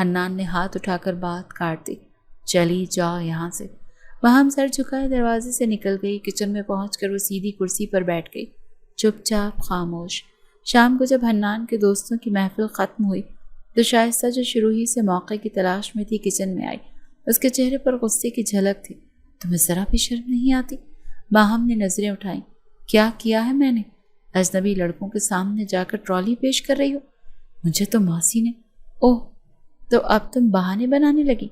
حنان نے ہاتھ اٹھا کر بات کاٹ دی۔ چلی جاؤ یہاں سے۔ وہاں سر جھکائے دروازے سے نکل گئی۔ کچن میں پہنچ کر وہ سیدھی کرسی پر بیٹھ گئی، چپ چاپ خاموش۔ شام کو جب حنان کے دوستوں کی محفل ختم ہوئی تو شائستہ جو شروع ہی سے موقع کی تلاش میں تھی کچن میں آئی۔ اس کے چہرے پر غصے کی جھلک تھی۔ تمہیں ذرا بھی شرم نہیں آتی؟ باہم نے نظریں اٹھائیں۔ کیا کیا ہے میں نے؟ اجنبی لڑکوں کے سامنے جا کر ٹرالی پیش کر رہی ہو؟ مجھے تو ماسی نے… اوہ، تو اب تم بہانے بنانے لگی؟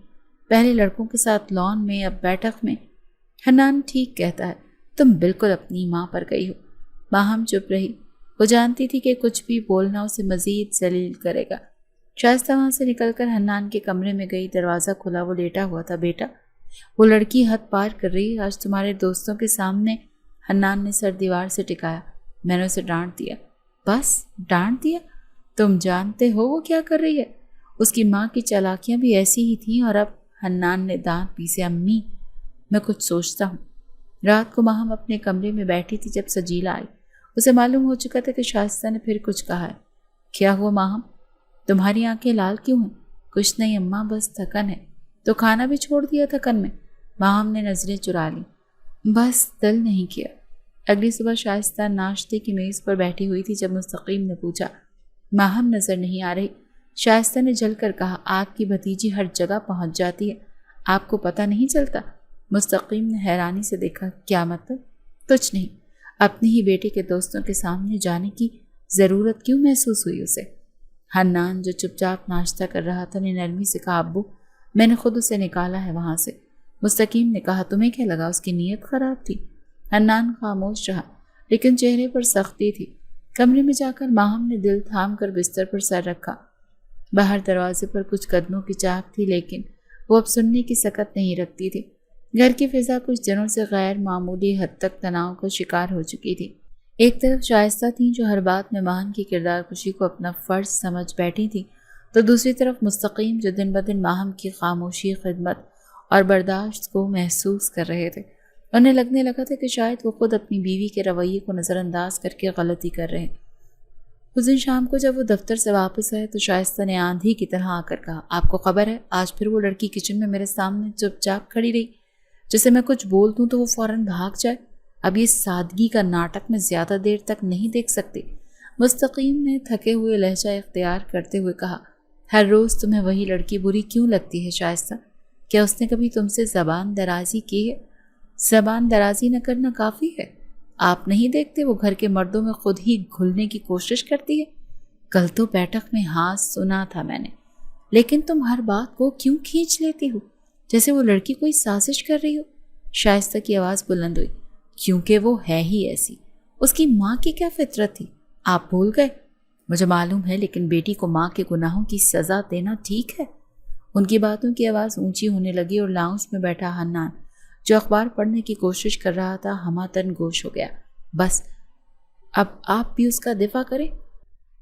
پہلے لڑکوں کے ساتھ لان میں، اب بیٹھک میں۔ حنان ٹھیک کہتا ہے، تم بالکل اپنی ماں پر گئی ہو۔ باہم چپ رہی۔ وہ جانتی تھی کہ کچھ بھی بولنا اسے مزید ذلیل کرے گا۔ شائستہ وہاں سے نکل کر حنان کے کمرے میں گئی۔ دروازہ کھلا، وہ لیٹا ہوا تھا۔ بیٹا، وہ لڑکی حد پار کر رہی ہے آج تمہارے دوستوں کے سامنے۔ حنان نے سر دیوار سے ٹکایا۔ میں نے اسے ڈانٹ دیا۔ بس ڈانٹ دیا؟ تم جانتے ہو وہ کیا کر رہی ہے؟ اس کی ماں کی چالاکیاں بھی ایسی ہی تھیں اور اب… حنان نے دانت پیسے۔ امی، میں کچھ سوچتا ہوں۔ رات کو ماہم اپنے کمرے میں بیٹھی تھی جب سجیلا آئی۔ اسے معلوم ہو چکا تھا کہ شائستہ نے پھر کچھ کہا ہے۔ کیا ہوا ماہم؟ تمہاری آنکھیں لال کیوں ہیں؟ کچھ نہیں اماں، بس تھکن ہے۔ تو کھانا بھی چھوڑ دیا تھکن میں؟ ماہم نے نظریں چرا لیں۔ بس دل نہیں کیا۔ اگلی صبح شائستہ ناشتے کی میز پر بیٹھی ہوئی تھی جب مستقیم نے پوچھا، ماہم نظر نہیں آ رہی؟ شائستہ نے جل کر کہا، آپ کی بھتیجی ہر جگہ پہنچ جاتی ہے، آپ کو پتہ نہیں چلتا؟ مستقیم نے حیرانی سے دیکھا۔ کیا مطلب؟ کچھ نہیں، اپنے ہی بیٹے کے دوستوں کے سامنے جانے کی ضرورت کیوں محسوس ہوئی اسے؟ حنان جو چپ چاپ ناشتہ کر رہا تھا نے نرمی سے کہا، ابو میں نے خود اسے نکالا ہے وہاں سے۔ مستقیم نے کہا، تمہیں کیا لگا اس کی نیت خراب تھی؟ حنان خاموش رہا، لیکن چہرے پر سختی تھی۔ کمرے میں جا کر ماہم نے دل تھام کر بستر پر سر رکھا۔ باہر دروازے پر کچھ قدموں کی چاک تھی، لیکن وہ اب سننے کی سکت نہیں رکھتی تھی۔ گھر کی فضا کچھ دنوں سے غیر معمولی حد تک تناؤ کا شکار ہو چکی تھی۔ ایک طرف شائستہ تھیں جو ہر بات میں ماہم کی کردار کشی کو اپنا فرض سمجھ بیٹھی تھی، تو دوسری طرف مستقیم جو دن بدن ماہم کی خاموشی، خدمت اور برداشت کو محسوس کر رہے تھے۔ انہیں لگنے لگا تھا کہ شاید وہ خود اپنی بیوی کے رویے کو نظر انداز کر کے غلطی کر رہے ہیں۔ اس دن شام کو جب وہ دفتر سے واپس آئے تو شائستہ نے آندھی کی طرح آ کر کہا، آپ کو خبر ہے آج پھر وہ لڑکی کچن میں میرے سامنے چپ چاپ کھڑی رہی، جسے میں کچھ بول دوں تو وہ فوراً بھاگ جائے۔ اب یہ سادگی کا ناٹک میں زیادہ دیر تک نہیں دیکھ سکتی۔ مستقیم نے تھکے ہوئے لہجہ اختیار کرتے ہوئے کہا، ہر روز تمہیں وہی لڑکی بری کیوں لگتی ہے شائستہ؟ کیا اس نے کبھی تم سے زبان درازی کی ہے؟ زبان درازی نہ کرنا کافی ہے؟ آپ نہیں دیکھتے وہ گھر کے مردوں میں خود ہی گھلنے کی کوشش کرتی ہے؟ کل تو بیٹھک میں ہاں سنا تھا میں نے، لیکن تم ہر بات کو کیوں کھینچ لیتی ہو جیسے وہ لڑکی کوئی سازش کر رہی ہو؟ شائستہ کی آواز بلند ہوئی، کیونکہ وہ ہے ہی ایسی۔ اس کی ماں کی کیا فطرت تھی، آپ بھول گئے؟ مجھے معلوم ہے، لیکن بیٹی کو ماں کے گناہوں کی سزا دینا ٹھیک ہے؟ ان کی باتوں کی آواز اونچی ہونے لگی اور لاؤنج میں بیٹھا حنان جو اخبار پڑھنے کی کوشش کر رہا تھا ہماتن گوش ہو گیا۔ بس اب آپ بھی اس کا دفاع کریں؟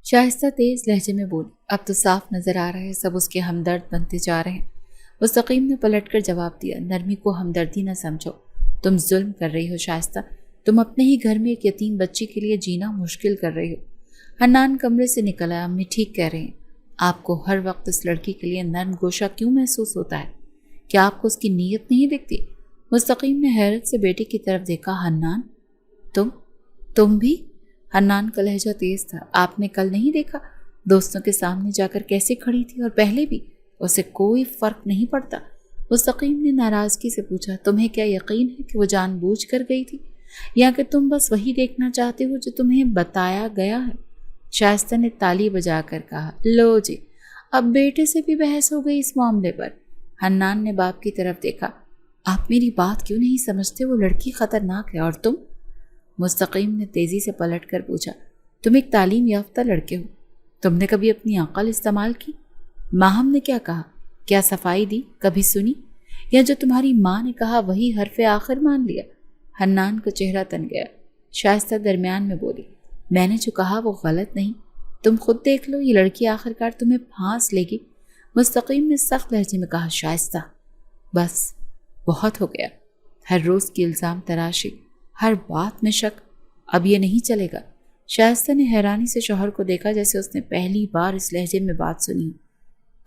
شائستہ تیز لہجے میں بولی، اب تو صاف نظر آ رہا ہے سب اس کے ہمدرد بنتے جا رہے ہیں۔ مستقیم نے پلٹ کر جواب دیا، نرمی کو ہمدردی نہ سمجھو، تم ظلم کر رہی ہو شائستہ، تم اپنے ہی گھر میں ایک یتیم بچی کے لیے جینا مشکل کر رہی ہو۔ حنان کمرے سے نکل آیا، امی ٹھیک کہہ رہے ہیں، آپ کو ہر وقت اس لڑکی کے لیے نرم گوشہ کیوں محسوس ہوتا ہے؟ کیا آپ کو اس کی نیت نہیں دکھتی؟ مستقیم نے حیرت سے بیٹے کی طرف دیکھا، حنان تم بھی؟ حنان کا لہجہ تیز تھا، آپ نے کل نہیں دیکھا دوستوں کے سامنے جا کر کیسے کھڑی تھی، اور پہلے بھی اسے کوئی فرق نہیں پڑتا؟ مستقیم نے ناراضگی سے پوچھا، تمہیں کیا یقین ہے کہ وہ جان بوجھ کر گئی تھی، یا کہ تم بس وہی دیکھنا چاہتے ہو جو تمہیں بتایا گیا ہے؟ شائستہ نے تالی بجا کر کہا، لو جی، اب بیٹے سے بھی بحث ہو گئی اس معاملے پر۔ حنان نے باپ کی طرف دیکھا، آپ میری بات کیوں نہیں سمجھتے؟ وہ لڑکی خطرناک ہے، اور تم؟ مستقیم نے تیزی سے پلٹ کر پوچھا، تم ایک تعلیم یافتہ لڑکے ہو، تم نے کبھی اپنی عقل استعمال کی؟ ماہم نے کیا کہا، کیا صفائی دی، کبھی سنی؟ یا جو تمہاری ماں نے کہا وہی حرف آخر مان لیا؟ حنان کا چہرہ تن گیا۔ شائستہ درمیان میں بولی، میں نے جو کہا وہ غلط نہیں، تم خود دیکھ لو، یہ لڑکی آخر کار تمہیں پھانس لے گی۔ مستقیم نے سخت لہجے میں کہا، شائستہ بس بہت ہو گیا، ہر روز کی الزام تراشی، ہر بات میں شک، اب یہ نہیں چلے گا۔ شائستہ نے حیرانی سے شوہر کو دیکھا جیسے اس نے پہلی بار اس لہجے میں بات سنی۔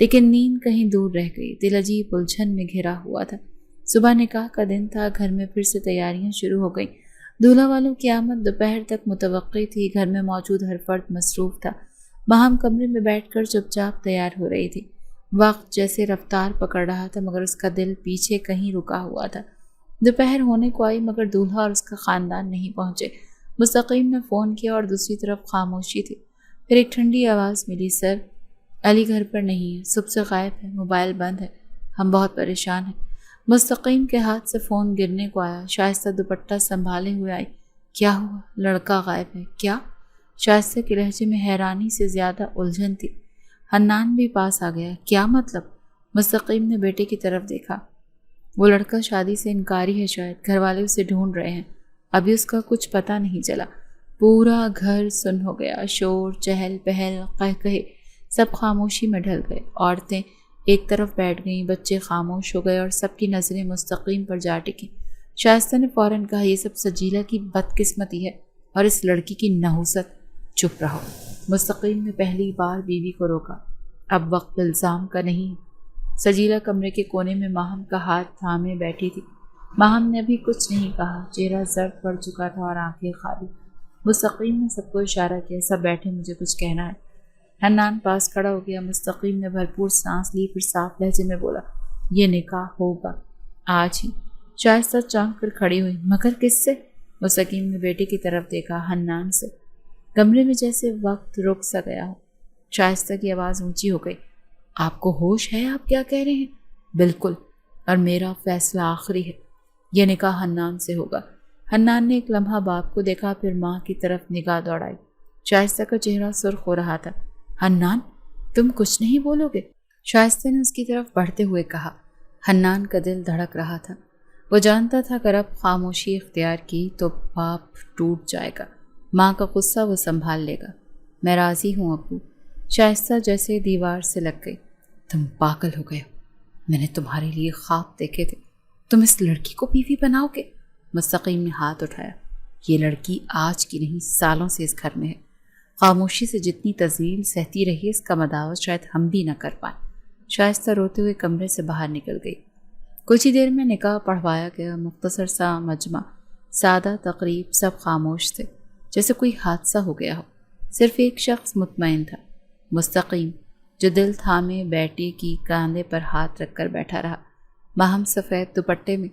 لیکن نیند کہیں دور رہ گئی، دل عجیب الجھن میں گھرا ہوا تھا۔ صبح نکاح کا دن تھا، گھر میں پھر سے تیاریاں شروع ہو گئیں۔ دولہا والوں کی آمد دوپہر تک متوقع تھی، گھر میں موجود ہر فرد مصروف تھا۔ باہم کمرے میں بیٹھ کر چپ چاپ تیار ہو رہی تھی۔ وقت جیسے رفتار پکڑ رہا تھا مگر اس کا دل پیچھے کہیں رکا ہوا تھا۔ دوپہر ہونے کو آئی مگر دولہا اور اس کا خاندان نہیں پہنچے۔ مستقیم نے فون کیا اور دوسری طرف خاموشی تھی۔ پھر ایک ٹھنڈی آواز ملی، سر علی گھر پر نہیں ہے، صبح سے غائب ہے، موبائل بند ہے، ہم بہت پریشان ہیں۔ مستقیم کے ہاتھ سے فون گرنے کو آیا۔ شائستہ دوپٹہ سنبھالے ہوئے آئی۔ کیا ہوا؟ لڑکا غائب ہے کیا؟ شائستہ کے لہجے میں حیرانی سے زیادہ الجھن تھی۔ حنان بھی پاس آ گیا۔ کیا مطلب؟ مستقیم نے بیٹے کی طرف دیکھا۔ وہ لڑکا شادی سے انکاری ہے، شاید گھر والے اسے ڈھونڈ رہے ہیں، ابھی اس کا کچھ پتہ نہیں چلا۔ پورا گھر سن ہو گیا، شور، چہل پہل، قہقہے، سب خاموشی میں ڈھل گئے۔ عورتیں ایک طرف بیٹھ گئیں، بچے خاموش ہو گئے اور سب کی نظریں مستقیم پر جا ٹکیں۔ شائستہ نے فوراً کہا، یہ سب سجیلہ کی بدقسمتی ہے اور اس لڑکی کی نحوست۔ چپ رہو۔ مستقیم نے پہلی بار بیوی کو روکا۔ اب وقت الزام کا نہیں۔ سجیلہ کمرے کے کونے میں ماہم کا ہاتھ تھامے بیٹھی تھی۔ ماہم نے ابھی کچھ نہیں کہا، چہرہ زرد پڑ چکا تھا اور آنکھیں خالی۔ مستقیم نے سب کو اشارہ کیا، سب بیٹھے، مجھے کچھ کہنا ہے۔ حنان پاس کھڑا ہو گیا۔ مستقیم نے بھرپور سانس لی، پھر صاف لہجے میں بولا، یہ نکاح ہوگا آج ہی۔ شائستہ چونک کر کھڑی ہوئی، مگر کس سے؟ مستقیم نے بیٹے کی طرف دیکھا، حنان سے۔ کمرے میں جیسے وقت رک سا گیا ہو۔ شائستہ کی آواز اونچی ہو گئی، آپ کو ہوش ہے آپ کیا کہہ رہے ہیں؟ بالکل، اور میرا فیصلہ آخری ہے، یہ نکاح حنان سے ہوگا۔ حنان نے ایک لمحہ باپ کو دیکھا، پھر ماں کی طرف نگاہ دوڑائی۔ شائستہ کا چہرہ سرخ ہو رہا تھا۔ حنان، تم کچھ نہیں بولو گے؟ شائستہ نے اس کی طرف بڑھتے ہوئے کہا۔ حنان کا دل دھڑک رہا تھا۔ وہ جانتا تھا اگر اب خاموشی اختیار کی تو باپ ٹوٹ جائے گا، ماں کا غصہ وہ سنبھال لے گا۔ میں راضی ہوں ابو۔ شائستہ جیسے دیوار سے لگ گئی۔ تم پاگل ہو گئے ہو، میں نے تمہارے لیے خواب دیکھے تھے، تم اس لڑکی کو بیوی بناؤ گے؟ مستقیم نے ہاتھ اٹھایا، یہ لڑکی آج کی نہیں، سالوں سے اس گھر میں ہے۔ خاموشی سے جتنی تذلیل سہتی رہی، اس کا مداوت شاید ہم بھی نہ کر پائیں۔ شائستہ روتے ہوئے کمرے سے باہر نکل گئی۔ کچھ ہی دیر میں نکاح پڑھوایا گیا۔ مختصر سا مجمع، سادہ تقریب، سب خاموش تھے، جیسے کوئی حادثہ ہو گیا ہو۔ صرف ایک شخص مطمئن تھا، مستقیم، جو دل تھامے بیٹے کی کاندھے پر ہاتھ رکھ کر بیٹھا رہا۔ ماہم سفید دوپٹے میں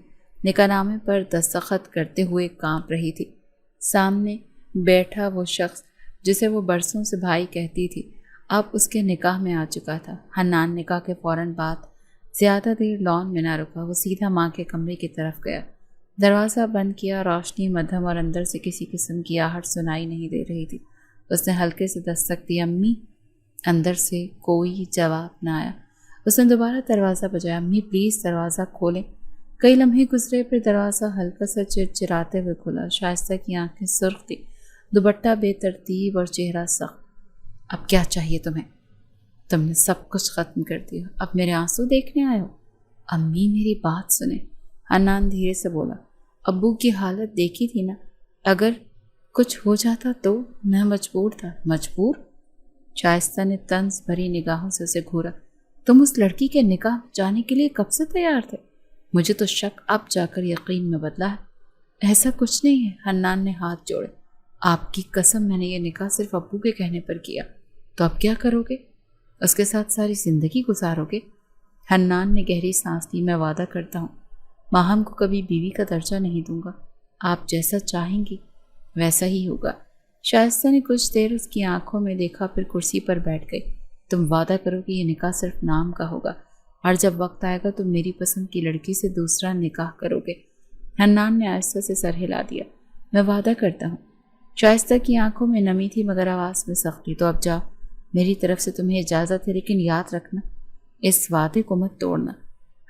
نکاح نامے پر دستخط کرتے ہوئے کانپ رہی تھی۔ سامنے بیٹھا وہ شخص جسے وہ برسوں سے بھائی کہتی تھی، اب اس کے نکاح میں آ چکا تھا۔ حنان نکاح کے فوراً بعد زیادہ دیر لان میں نہ رکا، وہ سیدھا ماں کے کمرے کی طرف گیا۔ دروازہ بند کیا، روشنی مدھم اور اندر سے کسی قسم کی آہٹ سنائی نہیں دے رہی تھی۔ اس نے ہلکے سے دستک دی، امی۔ اندر سے کوئی جواب نہ آیا۔ اس نے دوبارہ دروازہ بجایا، امی پلیز دروازہ کھولیں۔ کئی لمحے گزرے، پھر دروازہ ہلکا سا چرچراتے ہوئے کھلا۔ شائستہ کی آنکھیں سرخ تھی، دوپٹہ بے ترتیب اور چہرہ سخت۔ اب کیا چاہیے تمہیں؟ تم نے سب کچھ ختم کر دیا، اب میرے آنسو دیکھنے آئے ہو؟ امی میری بات سنیں، حنان دھیرے سے بولا، ابو کی حالت دیکھی تھی نا، اگر کچھ ہو جاتا تو؟ میں مجبور تھا۔ مجبور؟ شائستہ نے طنز بھری نگاہوں سے اسے گھورا، تم اس لڑکی کے نکاح جانے کے لیے کب سے تیار تھے؟ مجھے تو شک اب جا کر یقین میں بدلا ہے۔ ایسا کچھ نہیں ہے، حنان نے ہاتھ جوڑے، آپ کی قسم میں نے یہ نکاح صرف ابو کے کہنے پر کیا۔ تو اب کیا کرو گے؟ اس کے ساتھ ساری زندگی گزارو گے؟ حنان نے گہری سانس لی، میں وعدہ کرتا ہوں ماہم کو کبھی بیوی کا درجہ نہیں دوں گا، آپ جیسا چاہیں گی ویسا ہی ہوگا۔ شائستہ نے کچھ دیر اس کی آنکھوں میں دیکھا، پھر کرسی پر بیٹھ گئی۔ تم وعدہ کرو کہ یہ نکاح صرف نام کا ہوگا، اور جب وقت آئے گا تم میری پسند کی لڑکی سے دوسرا نکاح کرو گے؟ حنان نے آہستہ سے سر ہلا دیا، میں وعدہ کرتا ہوں۔ شائستہ کی آنکھوں میں نمی تھی مگر آواز میں سختی، تو اب جاؤ، میری طرف سے تمہیں اجازت ہے، لیکن یاد رکھنا اس وعدے کو مت توڑنا۔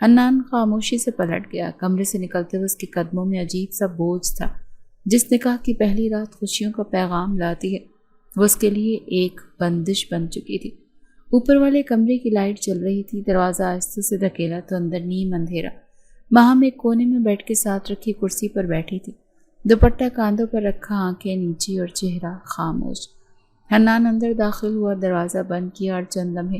حنان خاموشی سے پلٹ گیا۔ کمرے سے نکلتے ہوئے اس کے قدموں میں عجیب سا بوجھ تھا۔ جس نکاح کی پہلی رات خوشیوں کا پیغام لاتی ہے، وہ اس کے لیے ایک بندش بن چکی تھی۔ اوپر والے کمرے کی لائٹ جل رہی تھی۔ دروازہ آہستہ سے دھکیلا تو اندر نیم اندھیرا۔ ماہم ایک کونے میں بیٹھ کے ساتھ رکھی کرسی پر بیٹھی تھی، دوپٹہ کاندھوں پر رکھا، آنکھیں نیچی اور چہرہ خاموش۔ حنان اندر داخل ہوا، دروازہ بند کیا اور چند لمحے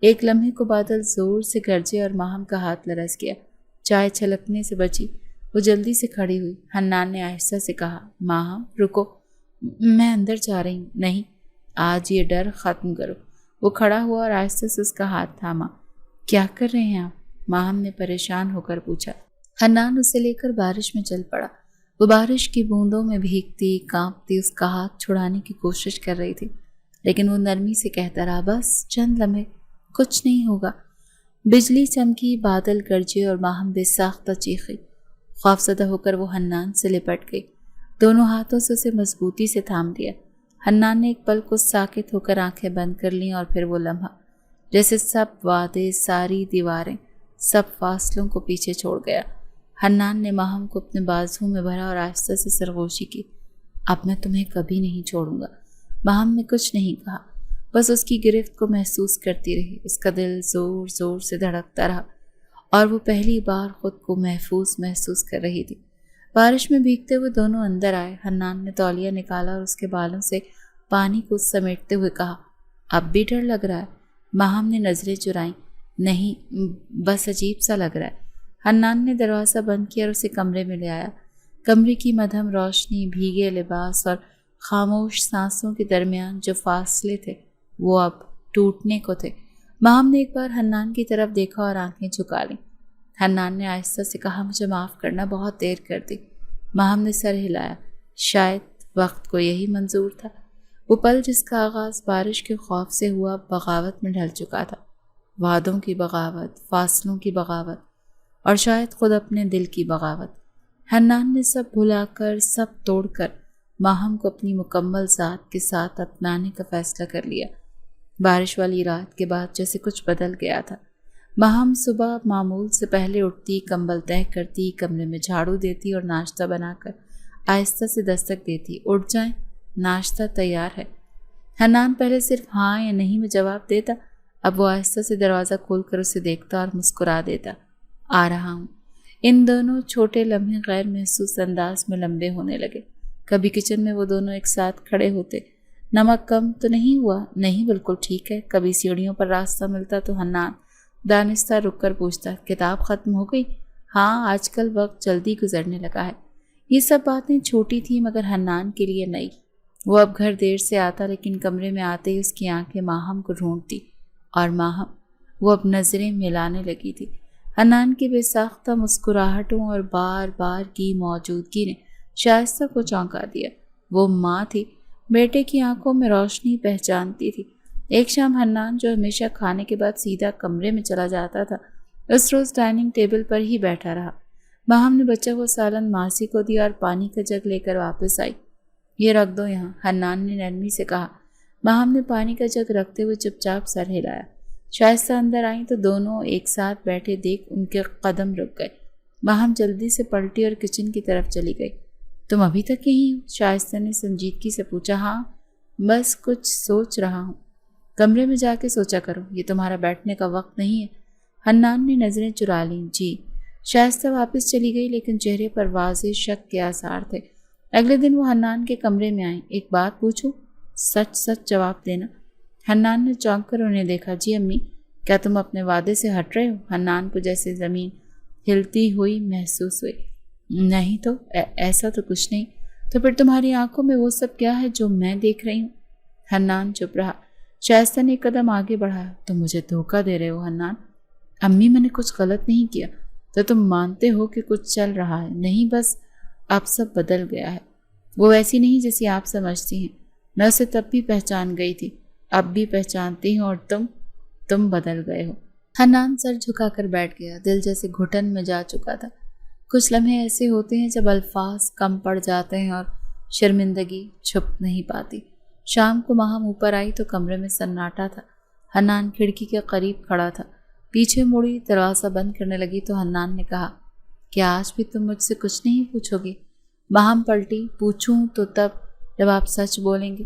ایک لمحے کو بادل زور سے گرجے اور ماہم کا ہاتھ لرز گیا۔ چائے چھلکنے سے بچی، وہ جلدی سے کھڑی ہوئی۔ حنان نے آہستہ سے کہا، ماہم رکو، میں اندر جا رہی ہوں۔ نہیں، آج یہ ڈر ختم کرو۔ وہ کھڑا ہوا اور آہستہ سے اس کا ہاتھ تھاما۔ کیا کر رہے ہیں آپ؟ ماہم نے پریشان ہو کر پوچھا۔ حنان اسے لے کر بارش میں چل پڑا۔ وہ بارش کی بوندوں میں بھیگتی کانپتی اس کا ہاتھ چھڑانے کی کوشش کر رہی تھی، لیکن وہ نرمی سے کہتا رہا، بس چند لمحے، کچھ نہیں ہوگا۔ بجلی چمکی، بادل گرجے اور ماہم بے ساختہ چیخی۔ خوفزدہ ہو کر وہ حنان سے لپٹ گئی، دونوں ہاتھوں سے اسے مضبوطی سے تھام لیا۔ حنان نے ایک پل کو ساکت ہو کر آنکھیں بند کر لیں اور پھر وہ لمحہ جیسے سب وعدے، ساری دیواریں، سب فاصلوں کو پیچھے چھوڑ گیا۔ حنان نے ماہم کو اپنے بازو میں بھرا اور آہستہ سے سرگوشی کی۔ اب میں تمہیں کبھی نہیں چھوڑوں گا۔ ماہم نے کچھ نہیں کہا، بس اس کی گرفت کو محسوس کرتی رہی۔ اس کا دل زور زور سے دھڑکتا رہا اور وہ پہلی بار خود کو محسوس کر رہی تھی۔ بارش میں بھیگتے ہوئے دونوں اندر آئے۔ حنان نے تولیہ نکالا اور اس کے بالوں سے پانی کو سمیٹتے ہوئے کہا، اب بھی ڈر لگ رہا ہے؟ ماہم نے نظریں چرائیں۔ نہیں، بس عجیب سا لگ رہا ہے۔ حنان نے دروازہ بند کیا اور اسے کمرے میں لے آیا۔ کمرے کی مدھم روشنی، بھیگے لباس اور خاموش سانسوں کے درمیان جو فاصلے تھے وہ اب ٹوٹنے کو تھے۔ ماہم نے ایک بار حنان کی طرف دیکھا اور آنکھیں جھکا لیں۔ حنان نے آہستہ سے کہا، مجھے معاف کرنا، بہت دیر کر دی۔ ماہم نے سر ہلایا۔ شاید وقت کو یہی منظور تھا۔ وہ پل جس کا آغاز بارش کے خوف سے ہوا بغاوت میں ڈھل چکا تھا، وعدوں کی بغاوت، فاصلوں کی بغاوت اور شاید خود اپنے دل کی بغاوت۔ حنان نے سب بھلا کر، سب توڑ کر ماہم کو اپنی مکمل ذات کے ساتھ اپنانے کا فیصلہ کر لیا۔ بارش والی رات کے بعد جیسے کچھ بدل گیا تھا۔ ماہم صبح معمول سے پہلے اٹھتی، کمبل تہہ کرتی، کمرے میں جھاڑو دیتی اور ناشتہ بنا کر آہستہ سے دستک دیتی، اٹھ جائیں، ناشتہ تیار ہے۔ حنان پہلے صرف ہاں یا نہیں میں جواب دیتا، اب وہ آہستہ سے دروازہ کھول کر اسے دیکھتا اور مسکرا دیتا، آ رہا ہوں۔ ان دونوں چھوٹے لمحے غیر محسوس انداز میں لمبے ہونے لگے۔ کبھی کچن میں وہ دونوں ایک ساتھ کھڑے ہوتے، نمک کم تو نہیں ہوا؟ نہیں، بالکل ٹھیک ہے۔ کبھی سیڑھیوں پر راستہ ملتا تو حنان دانستہ رک کر پوچھتا، کتاب ختم ہو گئی؟ ہاں، آج کل وقت جلدی گزرنے لگا ہے۔ یہ سب باتیں چھوٹی تھیں مگر حنان کے لیے نئی۔ وہ اب گھر دیر سے آتا، لیکن کمرے میں آتے ہی اس کی آنکھیں ماہم کو ڈھونڈتی اور ماہم، وہ اب نظریں ملانے لگی تھی۔ حنان کی بے ساختہ مسکراہٹوں اور بار بار کی موجودگی نے شائستہ کو چونکا دیا۔ وہ ماں تھی، بیٹے کی آنکھوں میں روشنی پہچانتی تھی۔ ایک شام حنان جو ہمیشہ کھانے کے بعد سیدھا کمرے میں چلا جاتا تھا، اس روز ڈائننگ ٹیبل پر ہی بیٹھا رہا۔ ماہم نے بچہ ہوا سالن ماسی کو دیا اور پانی کا جگ لے کر واپس آئی۔ یہ رکھ دو یہاں، حنان نے نرمی سے کہا۔ ماہم نے پانی کا جگ رکھتے ہوئے چپ چاپ سر ہلایا۔ شائستہ اندر آئیں تو دونوں ایک ساتھ بیٹھے دیکھ ان کے قدم رک گئے۔ ماہم جلدی سے پلٹی اور کچن کی طرف چلی گئی۔ تم ابھی تک یہیں ہو؟ شائستہ نے سنجیدگی سے پوچھا۔ ہاں، بس کچھ سوچ رہا ہوں۔ کمرے میں جا کے سوچا کرو، یہ تمہارا بیٹھنے کا وقت نہیں ہے۔ حنان نے نظریں چرا لیں۔ جی۔ شائستہ واپس چلی گئی، لیکن چہرے پر واضح شک کے آثار تھے۔ اگلے دن وہ حنان کے کمرے میں آئیں۔ ایک بات پوچھوں؟ سچ سچ جواب دینا۔ حنان نے چونک کر انہیں دیکھا۔ جی امی، کیا تم اپنے وعدے سے ہٹ رہے ہو؟ حنان کو جیسے زمین ہلتی ہوئی محسوس ہوئی۔ نہیں تو، ایسا تو کچھ نہیں۔ تو پھر تمہاری آنکھوں میں وہ سب کیا ہے جو میں دیکھ رہی ہوں؟ حنان چپ رہا۔ شائستہ نے ایک قدم آگے بڑھایا۔ تم مجھے دھوکہ دے رہے ہو حنان۔ امی، میں نے کچھ غلط نہیں کیا۔ تو تم مانتے ہو کہ کچھ چل رہا ہے؟ نہیں، بس اب سب بدل گیا ہے۔ وہ ویسی نہیں جیسی آپ سمجھتی ہیں۔ میں اسے تب بھی پہچان گئی تھی، اب بھی پہچانتی ہوں، اور تم بدل گئے ہو۔ حنان سر جھکا کر بیٹھ گیا، دل جیسے گھٹن میں جا چکا تھا۔ کچھ لمحے ایسے ہوتے ہیں جب الفاظ کم پڑ جاتے ہیں اور شرمندگی چھپ نہیں پاتی۔ شام کو ماہم اوپر آئی تو کمرے میں سناٹا تھا۔ حنان کھڑکی کے قریب کھڑا تھا۔ پیچھے مڑی دروازہ بند کرنے لگی تو حنان نے کہا، کیا آج بھی تم مجھ سے کچھ نہیں پوچھو گی؟ ماہم پلٹی۔ پوچھوں تو تب جب آپ سچ بولیں گے۔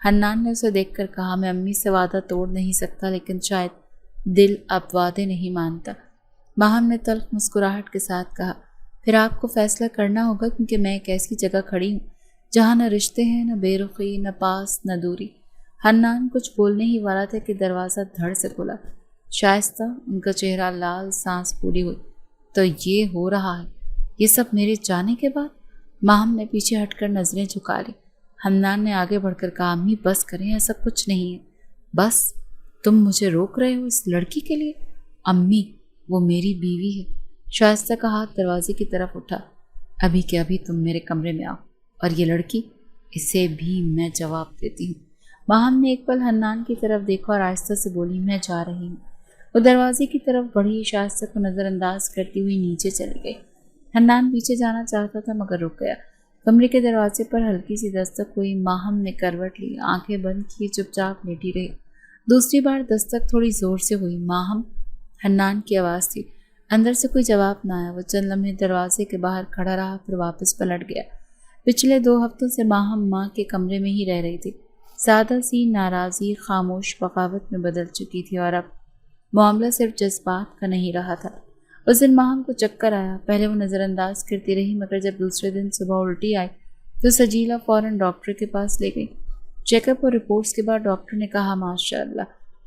حنان نے اسے دیکھ کر کہا، میں امی سے وعدہ توڑ نہیں سکتا، لیکن شاید دل اب وعدے نہیں مانتا۔ ماہم نے تلخ مسکراہٹ کے ساتھ کہا، پھر آپ کو فیصلہ کرنا ہوگا، کیونکہ میں ایک ایسی جگہ کھڑی ہوں جہاں نہ رشتے ہیں، نہ بے رخی، نہ پاس، نہ دوری۔ حنان کچھ بولنے ہی والا تھا کہ دروازہ دھڑ سے کھلا۔ شائستہ، ان کا چہرہ لال، سانس پوری ہوئی۔ تو یہ ہو رہا ہے، یہ سب میرے جانے کے بعد؟ ماہم نے پیچھے ہٹ کر نظریں جھکا لی۔ حنان نے آگے بڑھ کر کہا، امی بس کریں، ایسا کچھ نہیں ہے۔ بس تم مجھے روک رہے ہو اس لڑکی کے لیے؟ امی وہ میری بیوی ہے۔ شائستہ کا ہاتھ دروازے کی طرف اٹھا۔ ابھی کے ابھی تم میرے کمرے میں آؤ، اور یہ لڑکی، اسے بھی میں جواب دیتی ہوں۔ ماہم نے ایک پل حنان کی طرف دیکھا اور آہستہ سے بولی، میں جا رہی ہوں۔ وہ دروازے کی طرف بڑھی، شائستہ کو نظر انداز کرتی ہوئی نیچے چلی گئی۔ حنان پیچھے جانا چاہتا تھا مگر رک گیا۔ کمرے کے دروازے پر ہلکی سی دستک ہوئی۔ ماہم نے کروٹ لی، آنکھیں بند کیے چپ چاپ لیٹی رہی۔ دوسری بار دستک تھوڑی زور سے ہوئی۔ ماہم، حنان کی آواز تھی۔ اندر سے کوئی جواب نہ آیا۔ وہ چند لمحے دروازے کے باہر کھڑا رہا، پھر واپس پلٹ گیا۔ پچھلے 2 ہفتوں سے ماہم ماں کے کمرے میں ہی رہ رہی تھی۔ سادہ سی ناراضی خاموش بغاوت میں بدل چکی تھی، اور اب معاملہ صرف جذبات کا نہیں رہا تھا۔ اس دن ماہم کو چکر آیا۔ پہلے وہ نظر انداز کرتی رہی، مگر جب دوسرے دن صبح الٹی آئی تو سجیلا فوراً ڈاکٹر کے پاس لے گئی۔ چیک اپ اور رپورٹس کے بعد ڈاکٹر نے کہا، ماشاء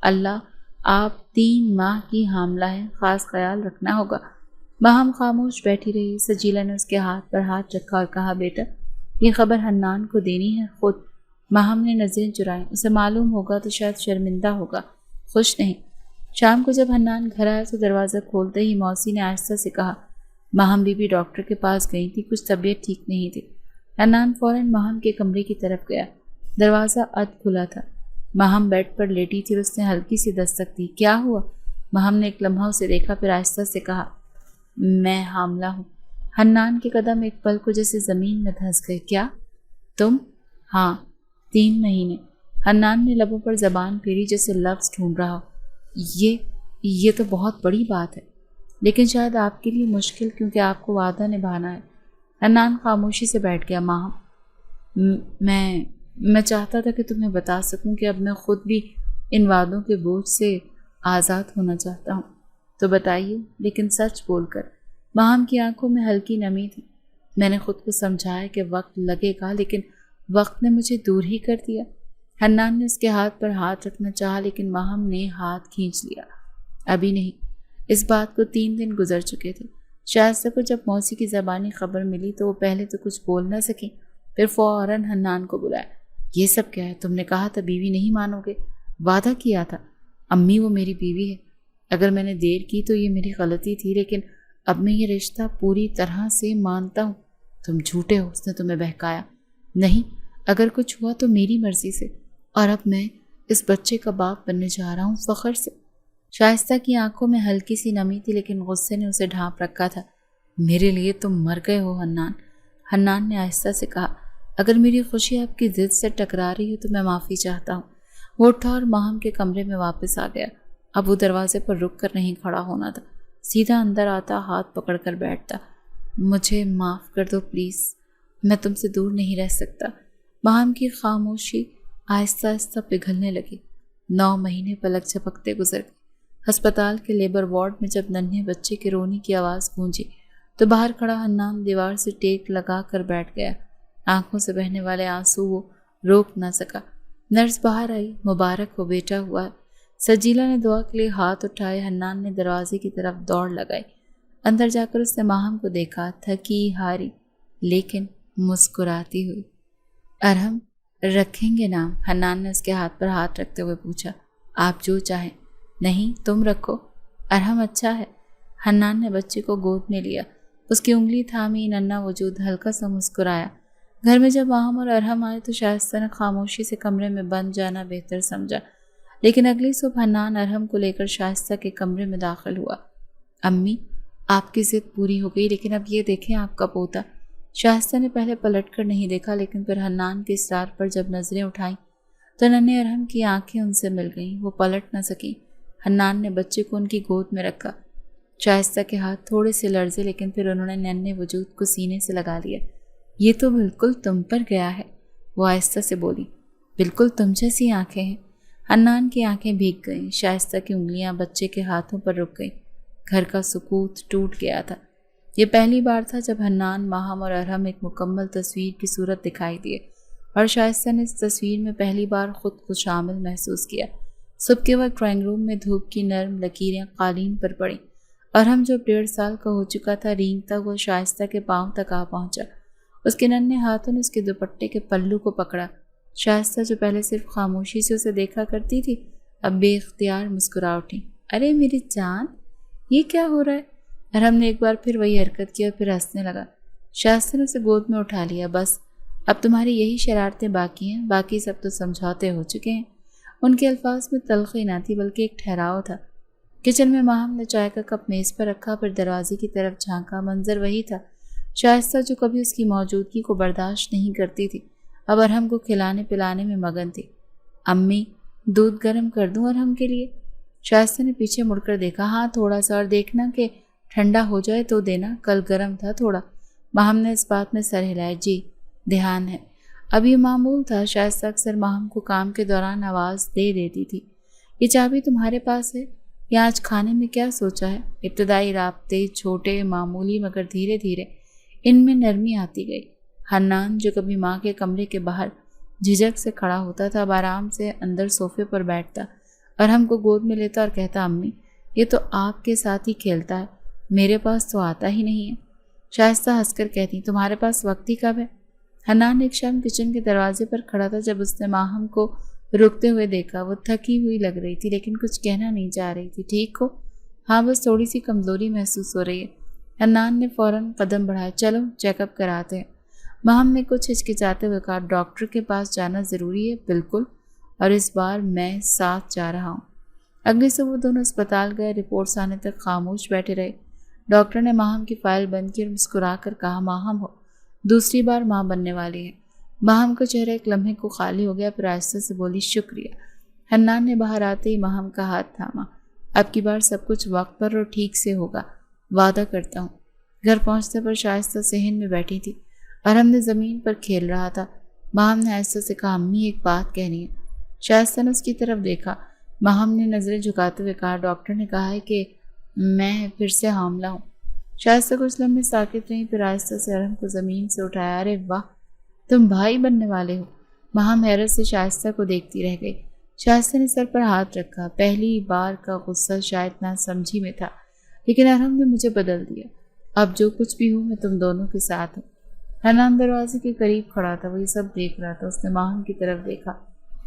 اللہ آپ 3 ماہ کی حاملہ ہیں، خاص خیال رکھنا ہوگا۔ ماہم خاموش بیٹھی رہی۔ سجیلا نے اس کے ہاتھ پر ہاتھ رکھا اور کہا، بیٹا یہ خبر حنان کو دینی ہے خود۔ ماہم نے نظریں چرائیں۔ اسے معلوم ہوگا تو شاید شرمندہ ہوگا، خوش نہیں۔ شام کو جب حنان گھر آیا تو دروازہ کھولتے ہی موسی نے آہستہ سے کہا، ماہم بی بی ڈاکٹر کے پاس گئی تھی، کچھ طبیعت ٹھیک نہیں تھی۔ حنان فوراً ماہم کے کمرے کی طرف گیا۔ دروازہ کھلا تھا۔ ماہم بیڈ پر لیٹی تھی اور اس نے ہلکی سی دستک دی۔ کیا ہوا؟ ماہم نے ایک لمحہ اسے دیکھا، پھر آہستہ سے کہا، میں حاملہ ہوں۔ حنان کے قدم ایک پل کو جیسے زمین میں دھنس گئے۔ کیا تم؟ ہاں 3 مہینے۔ حنان نے لبوں پر زبان پھیری جیسے لفظ ڈھونڈ رہا ہو۔ یہ تو بہت بڑی بات ہے، لیکن شاید آپ کے لیے مشکل، کیونکہ آپ کو وعدہ نبھانا ہے۔ حنان خاموشی سے بیٹھ گیا۔ ماہم، میں چاہتا تھا کہ تمہیں بتا سکوں کہ اب میں خود بھی ان وعدوں کے بوجھ سے آزاد ہونا چاہتا ہوں، تو بتائیے، لیکن سچ بول کر۔ ماہم کی آنکھوں میں ہلکی نمی تھی۔ میں نے خود کو سمجھایا کہ وقت لگے گا، لیکن وقت نے مجھے دور ہی کر دیا۔ حنان نے اس کے ہاتھ پر ہاتھ رکھنا چاہا، لیکن ماہم نے ہاتھ کھینچ لیا۔ ابھی نہیں۔ اس بات کو 3 دن گزر چکے تھے۔ شائستہ کو جب موسی کی زبانی خبر ملی تو وہ پہلے تو کچھ بول نہ سکی، پھر فوراً حنان کو بلایا۔ یہ سب کیا ہے؟ تم نے کہا تھا بیوی نہیں مانو گے، وعدہ کیا تھا۔ امی وہ میری بیوی ہے، اگر میں نے دیر کی تو یہ میری غلطی تھی، لیکن اب میں یہ رشتہ پوری طرح سے مانتا ہوں۔ تم جھوٹے ہو، اس نے تمہیں بہکایا۔ نہیں، اگر کچھ ہوا تو میری مرضی سے، اور اب میں اس بچے کا باپ بننے جا رہا ہوں، فخر سے۔ شائستہ کی آنکھوں میں ہلکی سی نمی تھی، لیکن غصے نے اسے ڈھانپ رکھا تھا۔ میرے لیے تم مر گئے ہو حنان۔ حنان نے آہستہ سے کہا، اگر میری خوشی آپ کی ضد سے ٹکرا رہی ہو تو میں معافی چاہتا ہوں۔ وہ اٹھا اور ماہم کے کمرے میں واپس آ گیا۔ اب وہ دروازے پر رک کر نہیں کھڑا ہونا تھا، سیدھا اندر آتا، ہاتھ پکڑ کر بیٹھتا۔ مجھے معاف کر دو پلیز، میں تم سے دور نہیں رہ سکتا۔ ماہم کی خاموشی آہستہ آہستہ پگھلنے لگی۔ 9 مہینے پلک جھپکتے گزر گئے۔ ہسپتال کے لیبر وارڈ میں جب ننھے بچے کے رونے کی آواز گونجی تو باہر کھڑا حنان دیوار سے ٹیک لگا کر بیٹھ گیا۔ آنکھوں سے بہنے والے آنسو وہ روک نہ سکا۔ نرس باہر آئی، مبارک ہو بیٹا ہوا ہے۔ سجیلا نے دعا کے لیے ہاتھ اٹھائے۔ حنان نے دروازے کی طرف دوڑ لگائی۔ اندر جا کر اس نے ماہم کو دیکھا، تھکی ہاری لیکن مسکراتی ہوئی۔ ارحم رکھیں گے نام؟ حنان نے اس کے ہاتھ پر ہاتھ رکھتے ہوئے پوچھا۔ آپ جو چاہیں۔ نہیں تم رکھو، ارحم اچھا ہے۔ حنان نے بچے کو گود میں لیا، اس کی انگلی تھامی، ننھا وجود ہلکا سا مسکرایا۔ گھر میں جب ماہم اور ارحم آئے تو شائستہ نے خاموشی سے کمرے میں بند جانا بہتر سمجھا، لیکن اگلی صبح حنان ارحم کو لے کر شائستہ کے کمرے میں داخل ہوا۔ امی آپ کی ضد پوری ہو گئی، لیکن اب یہ دیکھیں آپ کا پوتا۔ شائستہ نے پہلے پلٹ کر نہیں دیکھا، لیکن پھر حنان کے اصرار پر جب نظریں اٹھائیں تو ننھے ارحم کی آنکھیں ان سے مل گئیں۔ وہ پلٹ نہ سکیں۔ حنان نے بچے کو ان کی گود میں رکھا۔ شائستہ کے ہاتھ تھوڑے سے لرزے، لیکن پھر انہوں نے ننھے وجود کو سینے سے لگا لیا۔ یہ تو بالکل تم پر گیا ہے، وہ آہستہ سے بولی۔ بالکل تم جیسی آنکھیں ہیں۔ حنان کی آنکھیں بھیگ گئیں۔ شائستہ کی انگلیاں بچے کے ہاتھوں پر رک گئیں۔ گھر کا سکوت ٹوٹ گیا تھا۔ یہ پہلی بار تھا جب حنان، ماہم اور ارحم ایک مکمل تصویر کی صورت دکھائی دیے، اور شائستہ نے اس تصویر میں پہلی بار خود کو شامل محسوس کیا۔ صبح کے وقت ڈرائنگ روم میں دھوپ کی نرم لکیریں قالین پر پڑیں اور ہم جو 1.5 سال کا ہو چکا تھا رینگتا ہوا شائستہ کے پاؤں تک آ پہنچا۔ اس کے ننھے ہاتھوں نے اس کے دوپٹے کے پلو کو پکڑا۔ شائستہ جو پہلے صرف خاموشی سے اسے دیکھا کرتی تھی اب بے اختیار مسکرا اٹھی۔ ارے میری جان، یہ کیا ہو رہا ہے؟ ارہم نے ایک بار پھر وہی حرکت کی اور پھر ہنسنے لگا۔ شائستہ نے اسے گود میں اٹھا لیا۔ بس اب تمہاری یہی شرارتیں باقی ہیں، باقی سب تو سمجھوتے ہو چکے ہیں۔ ان کے الفاظ میں تلخی نہ تھی بلکہ ایک ٹھہراؤ تھا۔ کچن میں ماہم نے چائے کا کپ میز پر رکھا، پھر دروازے کی طرف جھانکا۔ منظر وہی تھا۔ شائستہ جو کبھی اس کی موجودگی کو برداشت نہیں کرتی تھی اب ارہم کو کھلانے پلانے میں مگن تھی۔ امی، دودھ گرم کر دوں ارہم کے لیے؟ شائستہ نے پیچھے مڑ کر دیکھا۔ ہاں تھوڑا سا، اور دیکھنا کہ ٹھنڈا ہو جائے تو دینا، کل گرم تھا تھوڑا۔ ماہم نے اس بات میں سر ہلایا۔ جی دھیان ہے۔ اب یہ معمول تھا، شائستہ اکثر ماہم کو کام کے دوران آواز دے دیتی تھی۔ یہ چابی تمہارے پاس ہے؟ یا آج کھانے میں کیا سوچا ہے؟ ابتدائی رابطے چھوٹے معمولی مگر دھیرے دھیرے ان میں نرمی آتی گئی۔ حنان جو کبھی ماں کے کمرے کے باہر جھجک سے کھڑا ہوتا تھا اب آرام سے اندر صوفے پر بیٹھتا اور ہم کو گود میں لیتا اور کہتا، امی یہ تو آپ کے ساتھ ہی کھیلتا ہے، میرے پاس تو آتا ہی نہیں ہے۔ شائستہ ہنس کر کہتی، تمہارے پاس وقت ہی کب ہے؟ حنان ایک شام کچن کے دروازے پر کھڑا تھا جب اس نے ماہم کو رکتے ہوئے دیکھا۔ وہ تھکی ہوئی لگ رہی تھی لیکن کچھ کہنا نہیں چاہ رہی تھی۔ ٹھیک ہو؟ ہاں بس تھوڑی سی کمزوری محسوس ہو رہی ہے۔ حنان نے فوراً قدم بڑھایا۔ چلو چیک اپ کراتے ہیں۔ ماہم نے کچھ ہچکچاتے ہوئے کہا، ڈاکٹر کے پاس جانا ضروری ہے؟ بالکل، اور اس بار میں ساتھ جا رہا ہوں۔ اگلی صبح وہ دونوں اسپتال گئے۔ رپورٹس آنے تک خاموش بیٹھے رہے۔ ڈاکٹر نے ماہم کی فائل بند کی اور مسکرا کر کہا، ماہم ہو دوسری بار ماں بننے والی ہے۔ ماہم کا چہرہ ایک لمحے کو خالی ہو گیا، پھر آہستہ سے بولی، شکریہ۔ حنان نے باہر آتے ہی ماہم کا ہاتھ تھاما۔ اب کی بار سب کچھ وقت پر اور ٹھیک سے ہوگا، وعدہ کرتا ہوں۔ گھر پہنچنے پر شائستہ صحن میں بیٹھی تھی اور ہم نے زمین پر کھیل رہا تھا۔ ماہم نے آہستہ سے کہا، امی ایک بات کہنی ہے۔ شائستہ نے اس کی طرف دیکھا۔ ماہم نے نظریں جھکاتے ہوئے کہا، ڈاکٹر نے کہا ہے کہ میں پھر سے حاملہ ہوں۔ شائستہ کچھ لمحے ساکت رہی، پھر آہستہ سے ارہم کو زمین سے اٹھایا۔ ارے واہ، تم بھائی بننے والے ہو۔ ماہم حیرت سے شائستہ کو دیکھتی رہ گئی۔ شائستہ نے سر پر ہاتھ رکھا۔ پہلی بار کا غصہ شاید نہ سمجھی میں تھا، لیکن ارہم نے مجھے بدل دیا۔ اب جو کچھ بھی ہوں میں تم دونوں کے ساتھ ہوں۔ حنان دروازے کے قریب کھڑا تھا، وہ یہ سب دیکھ رہا تھا۔ اس نے ماہم کی طرف دیکھا۔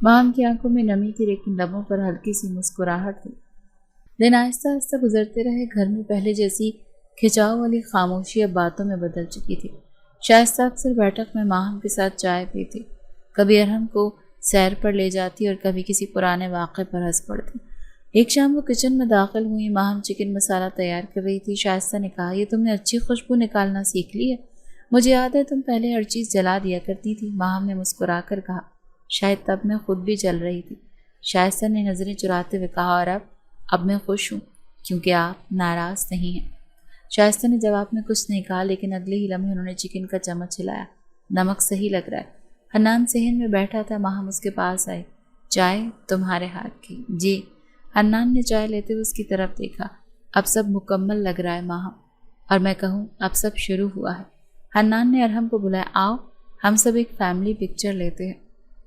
ماہم کی آنکھوں میں نمی تھی لیکن لبوں پر ہلکی سی مسکراہٹ تھی۔ دن آہستہ آہستہ گزرتے رہے۔ گھر میں پہلے جیسی کھچاؤ والی خاموشی اب باتوں میں بدل چکی تھی۔ شائستہ اکثر بیٹھک میں ماہم کے ساتھ چائے پیتی، کبھی ارہم کو سیر پر لے جاتی اور کبھی کسی پرانے واقعے پر ہنس پڑتی۔ ایک شام وہ کچن میں داخل ہوئی۔ ماہم چکن مسالہ تیار کر رہی تھی۔ شائستہ نے کہا، یہ تم نے اچھی خوشبو نکالنا سیکھ لی ہے؟ مجھے یاد ہے تم پہلے ہر چیز جلا دیا کرتی تھی۔ ماہم نے مسکرا کر کہا، شاید تب میں خود بھی جل رہی تھی۔ شائستہ نے نظریں چراتے ہوئے کہا، اور اب میں خوش ہوں کیونکہ آپ ناراض نہیں ہیں۔ شائستہ نے جواب میں کچھ نہیں کہا، لیکن اگلے ہی لمحے انہوں نے چکن کا چمچ ہلایا۔ نمک صحیح لگ رہا ہے۔ حنان صحن میں بیٹھا تھا۔ ماہم اس کے پاس آئی۔ چائے تمہارے ہاتھ کی؟ جی۔ حنان نے چائے لیتے ہوئے اس کی طرف دیکھا۔ اب سب مکمل لگ رہا ہے ماہم، اور میں کہوں اب سب شروع ہوا ہے۔ حنان نے ارہم کو بلایا، آؤ ہم سب ایک فیملی پکچر لیتے ہیں۔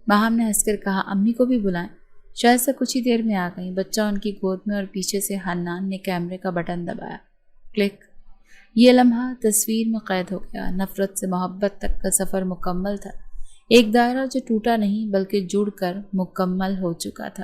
ماہم نے ہنس کر کہا، امی کو بھی بلائیں۔ شائستہ کچھ ہی دیر میں آ گئی، بچہ ان کی گود میں، اور پیچھے سے حنان نے کیمرے کا بٹن دبایا۔ کلک۔ یہ لمحہ تصویر میں قید ہو گیا۔ نفرت سے محبت تک کا سفر مکمل تھا۔ ایک دائرہ جو ٹوٹا نہیں بلکہ جڑ کر مکمل ہو چکا تھا۔